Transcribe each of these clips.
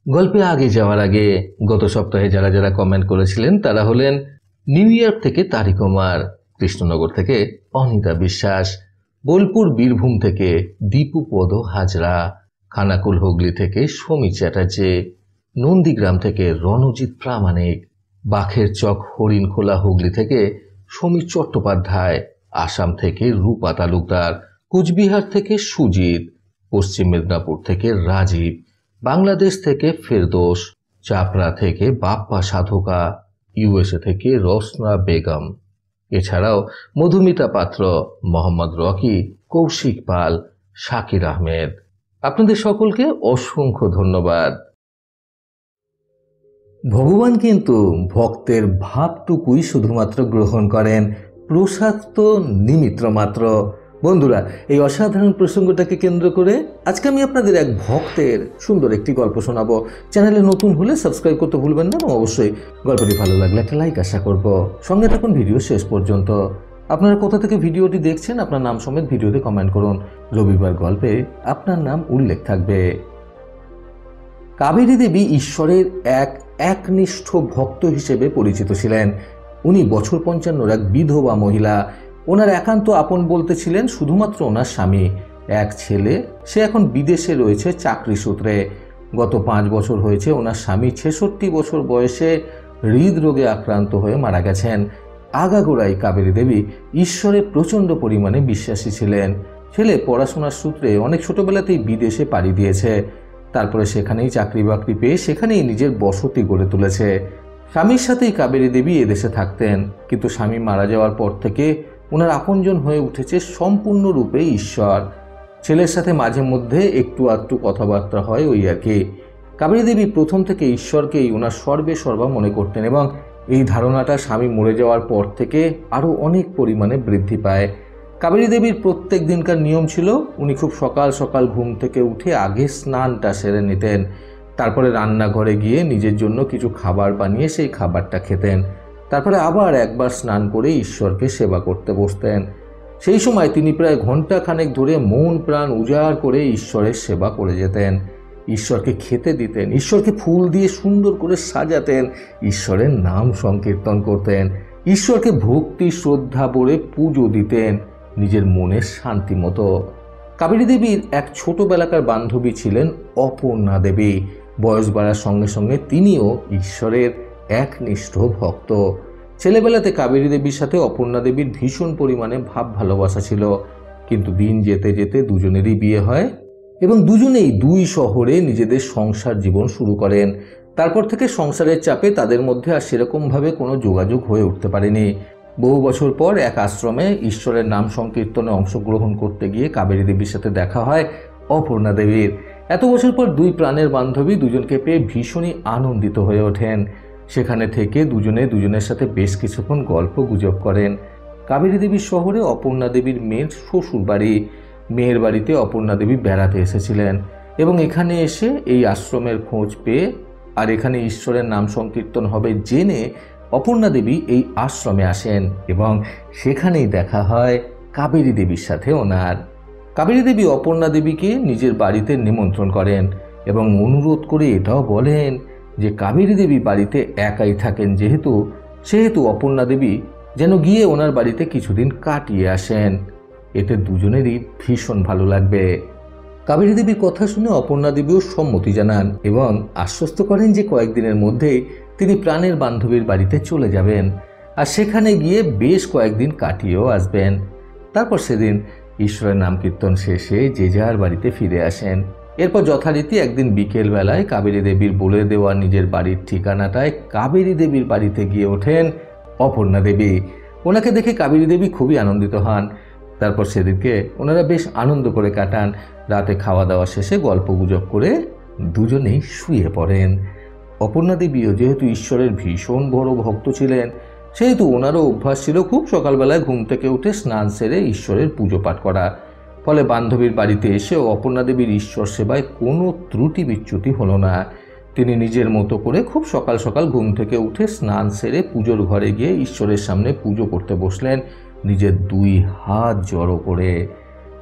গল্পে আগে যাওয়ার আগে গত সপ্তাহে যারা যারা কমেন্ট করেছিলেন তারা হলেন নিউ ইয়র্ক থেকে তারিক কুমার, কৃষ্ণনগর থেকে অনিতা বিশ্বাস, বোলপুর বীরভূম থেকে দীপুপদ হাজরা, খানাকুল হুগলি থেকে সমীর চ্যাটার্জি, নন্দীগ্রাম থেকে রণজিৎ প্রামাণিক, বাখের চক হরিণখোলা হুগলি থেকে সমীর চট্টোপাধ্যায়, আসাম থেকে রূপা তালুকদার, কুচবিহার থেকে সুজিত, পশ্চিম মেদিনীপুর থেকে রাজীব, বাংলাদেশ থেকে ফেরদৌস, চাপড়া থেকে বাপ্পা সাধকা, ইউএসএ থেকে রসনা বেগম, এছাড়াও মধুমিতা পাত্র, মোহাম্মদ রকি, কৌশিক পাল, শাকির আহমেদ। আপনাদের সকলকে অসংখ্য ধন্যবাদ। ভগবান কিন্তু ভক্তের ভাবটুকুই শুধুমাত্র গ্রহণ করেন, প্রসাদ তো নিমিত্ত মাত্র। বন্ধুরা, এই অসাধারণ প্রসঙ্গটাকে কেন্দ্র করে আজকে আমি আপনাদের এক ভক্তের সুন্দর একটি গল্প শোনাবো। চ্যানেলে নতুন হলে সাবস্ক্রাইব করতে ভুলবেন না এবং অবশ্যই গল্পটি ভালো লাগলে একটা লাইক আশা করব। সঙ্গে থাকুন ভিডিও শেষ পর্যন্ত। আপনারা কোথা থেকে ভিডিওটি দেখছেন আপনার নাম সমেত ভিডিওতে কমেন্ট করুন। রবিবার গল্পে আপনার নাম উল্লেখ থাকবে। কাবেরী দেবী ঈশ্বরের একনিষ্ঠ ভক্ত হিসেবে পরিচিত ছিলেন। উনি বছর 55 এক বিধবা মহিলা। ওনার একান্ত আপন বলতে ছিলেন শুধুমাত্র ওনার স্বামী, এক ছেলে। সে এখন বিদেশে রয়েছে চাকরি সূত্রে। গত 5 বছর হয়েছে ওনার স্বামী 66 বছর বয়সে হৃদরোগে আক্রান্ত হয়ে মারা গেছেন। আগাগোড়াই কাবেরী দেবী ঈশ্বরে প্রচণ্ড পরিমাণে বিশ্বাসী ছিলেন। ছেলে পড়াশোনার সূত্রে অনেক ছোটবেলাতেই বিদেশে পাড়ি দিয়েছে। তারপরে সেখানেই চাকরি বাকরি পেয়ে সেখানেই নিজের বসতি গড়ে তুলেছে। স্বামীর সাথেই কাবেরী দেবী এদেশে থাকতেন, কিন্তু স্বামী মারা যাওয়ার পর থেকে ওনার আপনজন হয়ে উঠেছে সম্পূর্ণরূপে ঈশ্বর। ছেলের সাথে মাঝে মধ্যে একটু আধটু কথাবার্তা হয়, ওই আর কি। কাবেরী দেবী প্রথম থেকে ঈশ্বরকেই ওনার সর্বে সর্বা মনে করতেন এবং এই ধারণাটা স্বামী মরে যাওয়ার পর থেকে আরও অনেক পরিমাণে বৃদ্ধি পায়। কাবেরী দেবীর প্রত্যেক দিনকার নিয়ম ছিল উনি খুব সকাল সকাল ঘুম থেকে উঠে আগে স্নানটা সেরে নিতেন। তারপরে রান্নাঘরে গিয়ে নিজের জন্য কিছু খাবার বানিয়ে সেই খাবারটা খেতেন। তারপরে আবার একবার স্নান করে ঈশ্বরকে সেবা করতে বসতেন। সেই সময় তিনি প্রায় ঘন্টা খানেক ধরে মন প্রাণ উজাড় করে ঈশ্বরের সেবা করে যেতেন। ঈশ্বরকে খেতে দিতেন, ঈশ্বরকে ফুল দিয়ে সুন্দর করে সাজাতেন, ঈশ্বরের নাম সংকীর্তন করতেন, ঈশ্বরকে ভক্তি শ্রদ্ধা ভরে পুজো দিতেন নিজের মনের শান্তি মতো। কাবেরী দেবীর এক ছোটবেলাকার বান্ধবী ছিলেন অপর্ণা দেবী। বয়স বাড়ার সঙ্গে সঙ্গে তিনিও ঈশ্বরের একনিষ্ঠ ভক্ত। ছেলেবেলাতে কাবেরী দেবীর সাথে অপর্ণা দেবীর ভীষণ পরিমাণে ভাব ভালোবাসা ছিল, কিন্তু দিন যেতে যেতে দুজনেরই বিয়ে হয় এবং দুজনেই দুই শহরে নিজেদের সংসার জীবন শুরু করেন। তারপর থেকে সংসারের চাপে তাদের মধ্যে আর সেরকমভাবে কোনো যোগাযোগ হয়ে উঠতে পারেনি। বহু বছর পর এক আশ্রমে ঈশ্বরের নাম সংকীর্তনে অংশগ্রহণ করতে গিয়ে কাবেরী দেবীর সাথে দেখা হয় অপর্ণা দেবীর। এত বছর পর দুই প্রাণের বান্ধবী দুজনকে পেয়ে ভীষণই আনন্দিত হয়ে ওঠেন। সেখানে থেকে দুজনের সাথে বেশ কিছুক্ষণ গল্প গুজব করেন। কাবেরী দেবীর শহরে অপর্ণা দেবীর মেয়ের শ্বশুর বাড়ি। মেয়ের বাড়িতে অপর্ণা দেবী বেড়াতে এসেছিলেন এবং এখানে এসে এই আশ্রমের খোঁজ পেয়ে আর এখানে ঈশ্বরের নাম সংকীর্তন হবে জেনে অপর্ণা দেবী এই আশ্রমে আসেন এবং সেখানেই দেখা হয় কাবেরী দেবীর সাথে ওনার। কাবেরী দেবী অপর্ণা দেবীকে নিজের বাড়িতে নিমন্ত্রণ করেন এবং অনুরোধ করে এটাও বলেন যে কাবেরী দেবী বাড়িতে একাই থাকেন সেহেতু অপর্ণা দেবী যেন গিয়ে ওনার বাড়িতে কিছুদিন কাটিয়ে আসেন। এতে দুজনেরই ভীষণ ভালো লাগবে। কাবেরী দেবীর কথা শুনে অপর্ণা দেবীও সম্মতি জানান এবং আশ্বস্ত করেন যে কয়েকদিনের মধ্যেই তিনি প্রাণের বান্ধবীর বাড়িতে চলে যাবেন আর সেখানে গিয়ে বেশ কয়েকদিন কাটিয়েও আসবেন। তারপর সেদিন ঈশ্বরের নাম কীর্তন শেষে যে যার বাড়িতে ফিরে আসেন। এরপর যথারীতি একদিন বিকেল বেলায় কাবেরী দেবীর বলে দেওয়া নিজের বাড়ির ঠিকানাটায় কাবেরী দেবীর বাড়িতে গিয়ে ওঠেন অপর্ণা দেবী। ওনাকে দেখে কাবেরী দেবী খুবই আনন্দিত হন। তারপর সেদিনকে ওনারা বেশ আনন্দ করে কাটান। রাতে খাওয়া দাওয়া শেষে গল্প গুজব করে দুজনেই শুয়ে পড়েন। অপর্ণা দেবীও যেহেতু ঈশ্বরের ভীষণ বড় ভক্ত ছিলেন, সেহেতু ওনারও অভ্যাস ছিল খুব সকালবেলায় ঘুম থেকে উঠে স্নান সেরে ঈশ্বরের পুজো পাঠ করা। ফলে বান্ধবীর বাড়িতে এসেও অপর্ণা দেবীর ঈশ্বর সেবায় কোনো ত্রুটি বিচ্যুতি হলো না। তিনি নিজের মতো করে খুব সকাল সকাল ঘুম থেকে উঠে স্নান সেরে পুজোর ঘরে গিয়ে ঈশ্বরের সামনে পুজো করতে বসলেন নিজের 2 হাত জড়ো করে।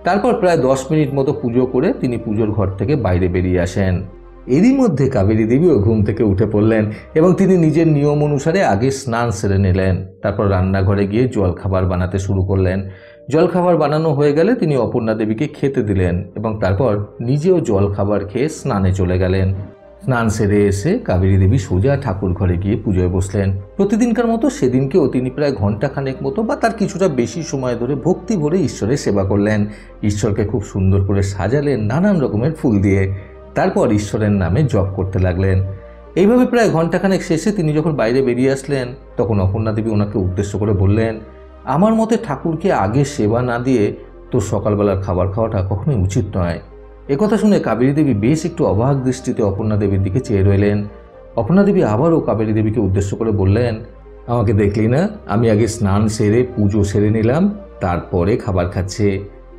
তারপর প্রায় 10 মিনিট মতো পুজো করে তিনি পুজোর ঘর থেকে বাইরে বেরিয়ে আসেন। এরই মধ্যে কাবেরী দেবীও ঘুম থেকে উঠে পড়লেন এবং তিনি নিজের নিয়ম অনুসারে আগে স্নান সেরে নিলেন। তারপর রান্নাঘরে গিয়ে জলখাবার বানাতে শুরু করলেন। জলখাবার বানানো হয়ে গেলে তিনি অপর্ণা দেবীকে খেতে দিলেন এবং তারপর নিজেও জলখাবার খেয়ে স্নানে চলে গেলেন। স্নান সেরে এসে কাবেরী দেবী সোজা ঠাকুর ঘরে গিয়ে পুজোয় বসলেন। প্রতিদিনকার মতো সেদিনকেও তিনি প্রায় ঘণ্টাখানেক মতো বা তার কিছুটা বেশি সময় ধরে ভক্তি ভরে ঈশ্বরের সেবা করলেন। ঈশ্বরকে খুব সুন্দর করে সাজালেন নানান রকমের ফুল দিয়ে। তারপর ঈশ্বরের নামে জপ করতে লাগলেন। এইভাবে প্রায় ঘণ্টাখানেক শেষে তিনি যখন বাইরে বেরিয়ে আসলেন তখন অপর্ণা দেবী ওনাকে উদ্দেশ্য করে বললেন, আমার মতে ঠাকুরকে আগে সেবা না দিয়ে তোর সকালবেলার খাবার খাওয়াটা কখনোই উচিত নয়। একথা শুনে কাবেরী দেবী বেশ একটু অবাক দৃষ্টিতে অপর্ণা দেবীর দিকে চেয়ে রইলেন। অপর্ণা দেবী আবারও কাবেরী দেবীকে উদ্দেশ্য করে বললেন, আমাকে দেখলি না, আমি আগে স্নান সেরে পুজো সেরে নিলাম, তারপরে খাবার খাচ্ছে।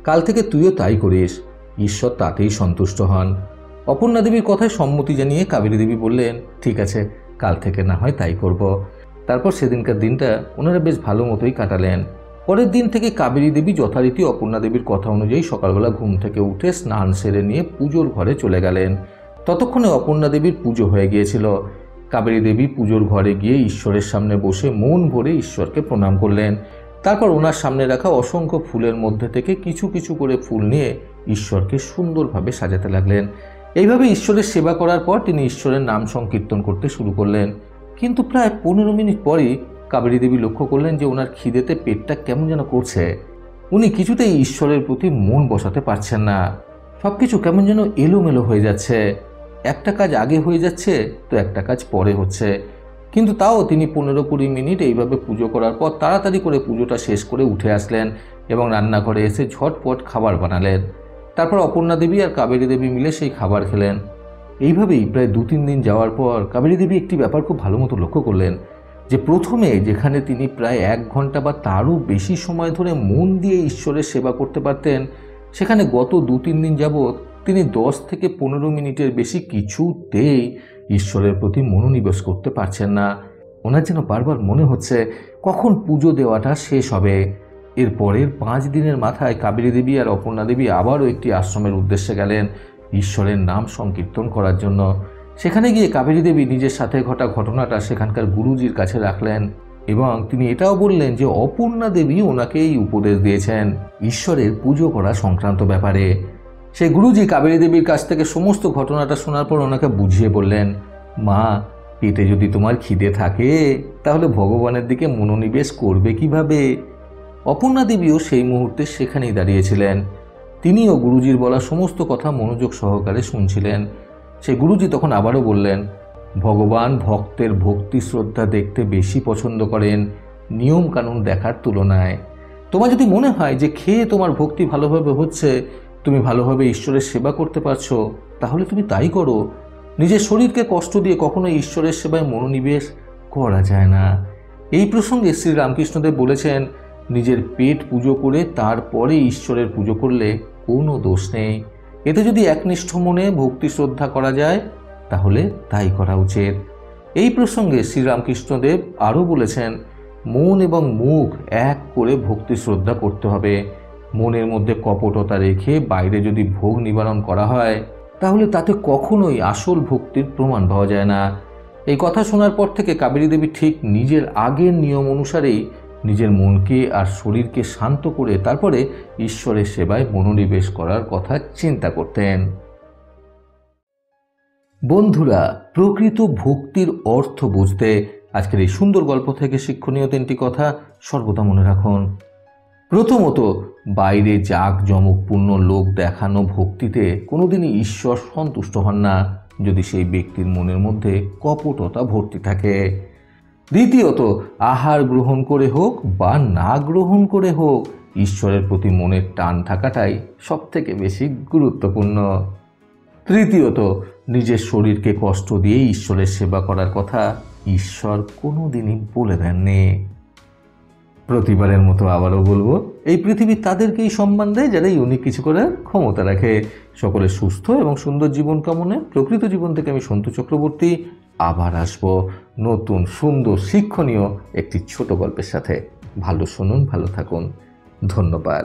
কাল থেকে তুইও তাই করিস, ঈশ্বর তাতেই সন্তুষ্ট হন। অপর্ণা দেবীর কথায় সম্মতি জানিয়ে কাবেরী দেবী বললেন, ঠিক আছে, কাল থেকে না হয় তাই করব। তারপর সেদিনকার দিনটা ওনারা বেশ ভালো মতোই কাটালেন। পরের দিন থেকে কাবেরী দেবী যথারীতি অপর্ণা দেবীর কথা অনুযায়ী সকালবেলা ঘুম থেকে উঠে স্নান সেরে নিয়ে পুজোর ঘরে চলে গেলেন। ততক্ষণে অপর্ণা দেবীর পুজো হয়ে গিয়েছিল। কাবেরী দেবী পুজোর ঘরে গিয়ে ঈশ্বরের সামনে বসে মন ভরে ঈশ্বরকে প্রণাম করলেন। তারপর ওনার সামনে রাখা অসংখ্য ফুলের মধ্যে থেকে কিছু কিছু করে ফুল নিয়ে ঈশ্বরকে সুন্দরভাবে সাজাতে লাগলেন। এইভাবে ঈশ্বরের সেবা করার পর তিনি ঈশ্বরের নাম সংকীর্তন করতে শুরু করলেন। কিন্তু প্রায় 15 মিনিট পরই কাবেরী দেবী লক্ষ্য করলেন যে ওনার খিদেতে পেটটা কেমন যেন করছে। উনি কিছুতেই ঈশ্বরের প্রতি মন বসাতে পারছেন না। সবকিছু কেমন যেন এলোমেলো হয়ে যাচ্ছে। একটা কাজ আগে হয়ে যাচ্ছে তো একটা কাজ পরে হচ্ছে। কিন্তু তাও তিনি 15-20 মিনিট এইভাবে পুজো করার পর তাড়াতাড়ি করে পুজোটা শেষ করে উঠে আসলেন এবং রান্নাঘরে এসে ঝটপট খাবার বানালেন। তারপর অপর্ণা দেবী আর কাবেরী দেবী মিলে সেই খাবার খেলেন। এইভাবেই প্রায় 2-3 দিন যাওয়ার পর কাবেরী দেবী একটি ব্যাপার খুব ভালো মতো লক্ষ্য করলেন যে প্রথমে যেখানে তিনি প্রায় 1 ঘন্টা বা তারও বেশি সময় ধরে মন দিয়ে ঈশ্বরের সেবা করতে পারতেন, সেখানে গত 2-3 দিন যাবৎ তিনি 10 থেকে 15 মিনিটের বেশি কিছুতেই ঈশ্বরের প্রতি মনোনিবেশ করতে পারছেন না। ওনার যেন বারবার মনে হচ্ছে কখন পুজো দেওয়াটা শেষ হবে। এর পরের 5 দিনের মাথায় কাবেরী দেবী আর অপর্ণা দেবী আবারও একটি আশ্রমের উদ্দেশ্যে গেলেন ঈশ্বরের নাম সংকীর্তন করার জন্য। সেখানে গিয়ে কাবেরী দেবী নিজের সাথে ঘটা ঘটনাটা সেখানকার গুরুজির কাছে রাখলেন এবং তিনি এটাও বললেন যে অপর্ণা দেবী ওনাকে এই উপদেশ দিয়েছেন ঈশ্বরের পুজো করা সংক্রান্ত ব্যাপারে। সেই গুরুজি কাবেরী দেবীর কাছ থেকে সমস্ত ঘটনাটা শোনার পর ওনাকে বুঝিয়ে বললেন, মা, পেটে যদি তোমার খিদে থাকে তাহলে ভগবানের দিকে মনোনিবেশ করবে কিভাবে? অপর্ণা দেবীও সেই মুহূর্তে সেখানেই দাঁড়িয়েছিলেন। তিনিও গুরুজির বলা সমস্ত কথা মনোযোগ সহকারে শুনছিলেন। সেই গুরুজি তখন আবারও বললেন, ভগবান ভক্তের ভক্তি শ্রদ্ধা দেখতে বেশি পছন্দ করেন নিয়ম কানুন দেখার তুলনায়। তোমার যদি মনে হয় যে খেয়ে তোমার ভক্তি ভালোভাবে হচ্ছে, তুমি ভালোভাবে ঈশ্বরের সেবা করতে পারছো, তাহলে তুমি তাই করো। নিজের শরীরকে কষ্ট দিয়ে কখনো ঈশ্বরের সেবায় মনোনিবেশ করা যায় না। এই প্রসঙ্গে শ্রী রামকৃষ্ণদেব বলেছেন, নিজের পেট পুজো করে তারপরে ঈশ্বরের পুজো করলে কোনো দোষ নেই। এতে যদি একনিষ্ঠ মনে ভক্তি শ্রদ্ধা করা যায় তাহলে তাই করা উচিত। এই প্রসঙ্গে শ্রীরামকৃষ্ণদেব আরও বলেছেন, মন এবং মুখ এক করে ভক্তি শ্রদ্ধা করতে হবে। মনের মধ্যে কপটতা রেখে বাইরে যদি ভোগ নিবারণ করা হয় তাহলে তাতে কখনোই আসল ভক্তির প্রমাণ পাওয়া যায় না। এই কথা শোনার পর থেকে কাবেরী দেবী ঠিক নিজের আগের নিয়ম অনুসারেই নিজের মনকে আর শরীরকে শান্ত করে তারপরে ঈশ্বরের সেবায় মনোনিবেশ করার কথা চিন্তা করতেন। বন্ধুরা, প্রকৃত ভক্তির অর্থ বুঝতে আজকের এই সুন্দর গল্প থেকে শিক্ষণীয় 3টি কথা সর্বদা মনে রাখুন। প্রথমত, বাইরে জাঁকজমকপূর্ণ লোক দেখানো ভক্তিতে কোনোদিনই ঈশ্বর সন্তুষ্ট হন না যদি সেই ব্যক্তির মনের মধ্যে কপটতা ভর্তি থাকে। দ্বিতীয়ত, আহার গ্রহণ করে হোক বা না গ্রহণ করে হোক ঈশ্বরের প্রতি মনের টান থাকাটাই সবথেকে বেশি গুরুত্বপূর্ণ। তৃতীয়ত, নিজের শরীরকে কষ্ট দিয়ে ঈশ্বরের সেবা করার কথা ঈশ্বর কোনোদিনই বলে দেননি। প্রতিবারের মতো আবারও বলবো, এই পৃথিবী তাদেরকেই সম্মান দেয় যারা ইউনিক কিছু করার ক্ষমতা রাখে। সকলের সুস্থ এবং সুন্দর জীবন কামনে প্রকৃত জীবন থেকে আমি সন্তু চক্রবর্তী আবার আসবো নতুন সুন্দর শিক্ষণীয় একটি ছোট গল্পের সাথে। ভালো শুনুন, ভালো থাকুন। ধন্যবাদ।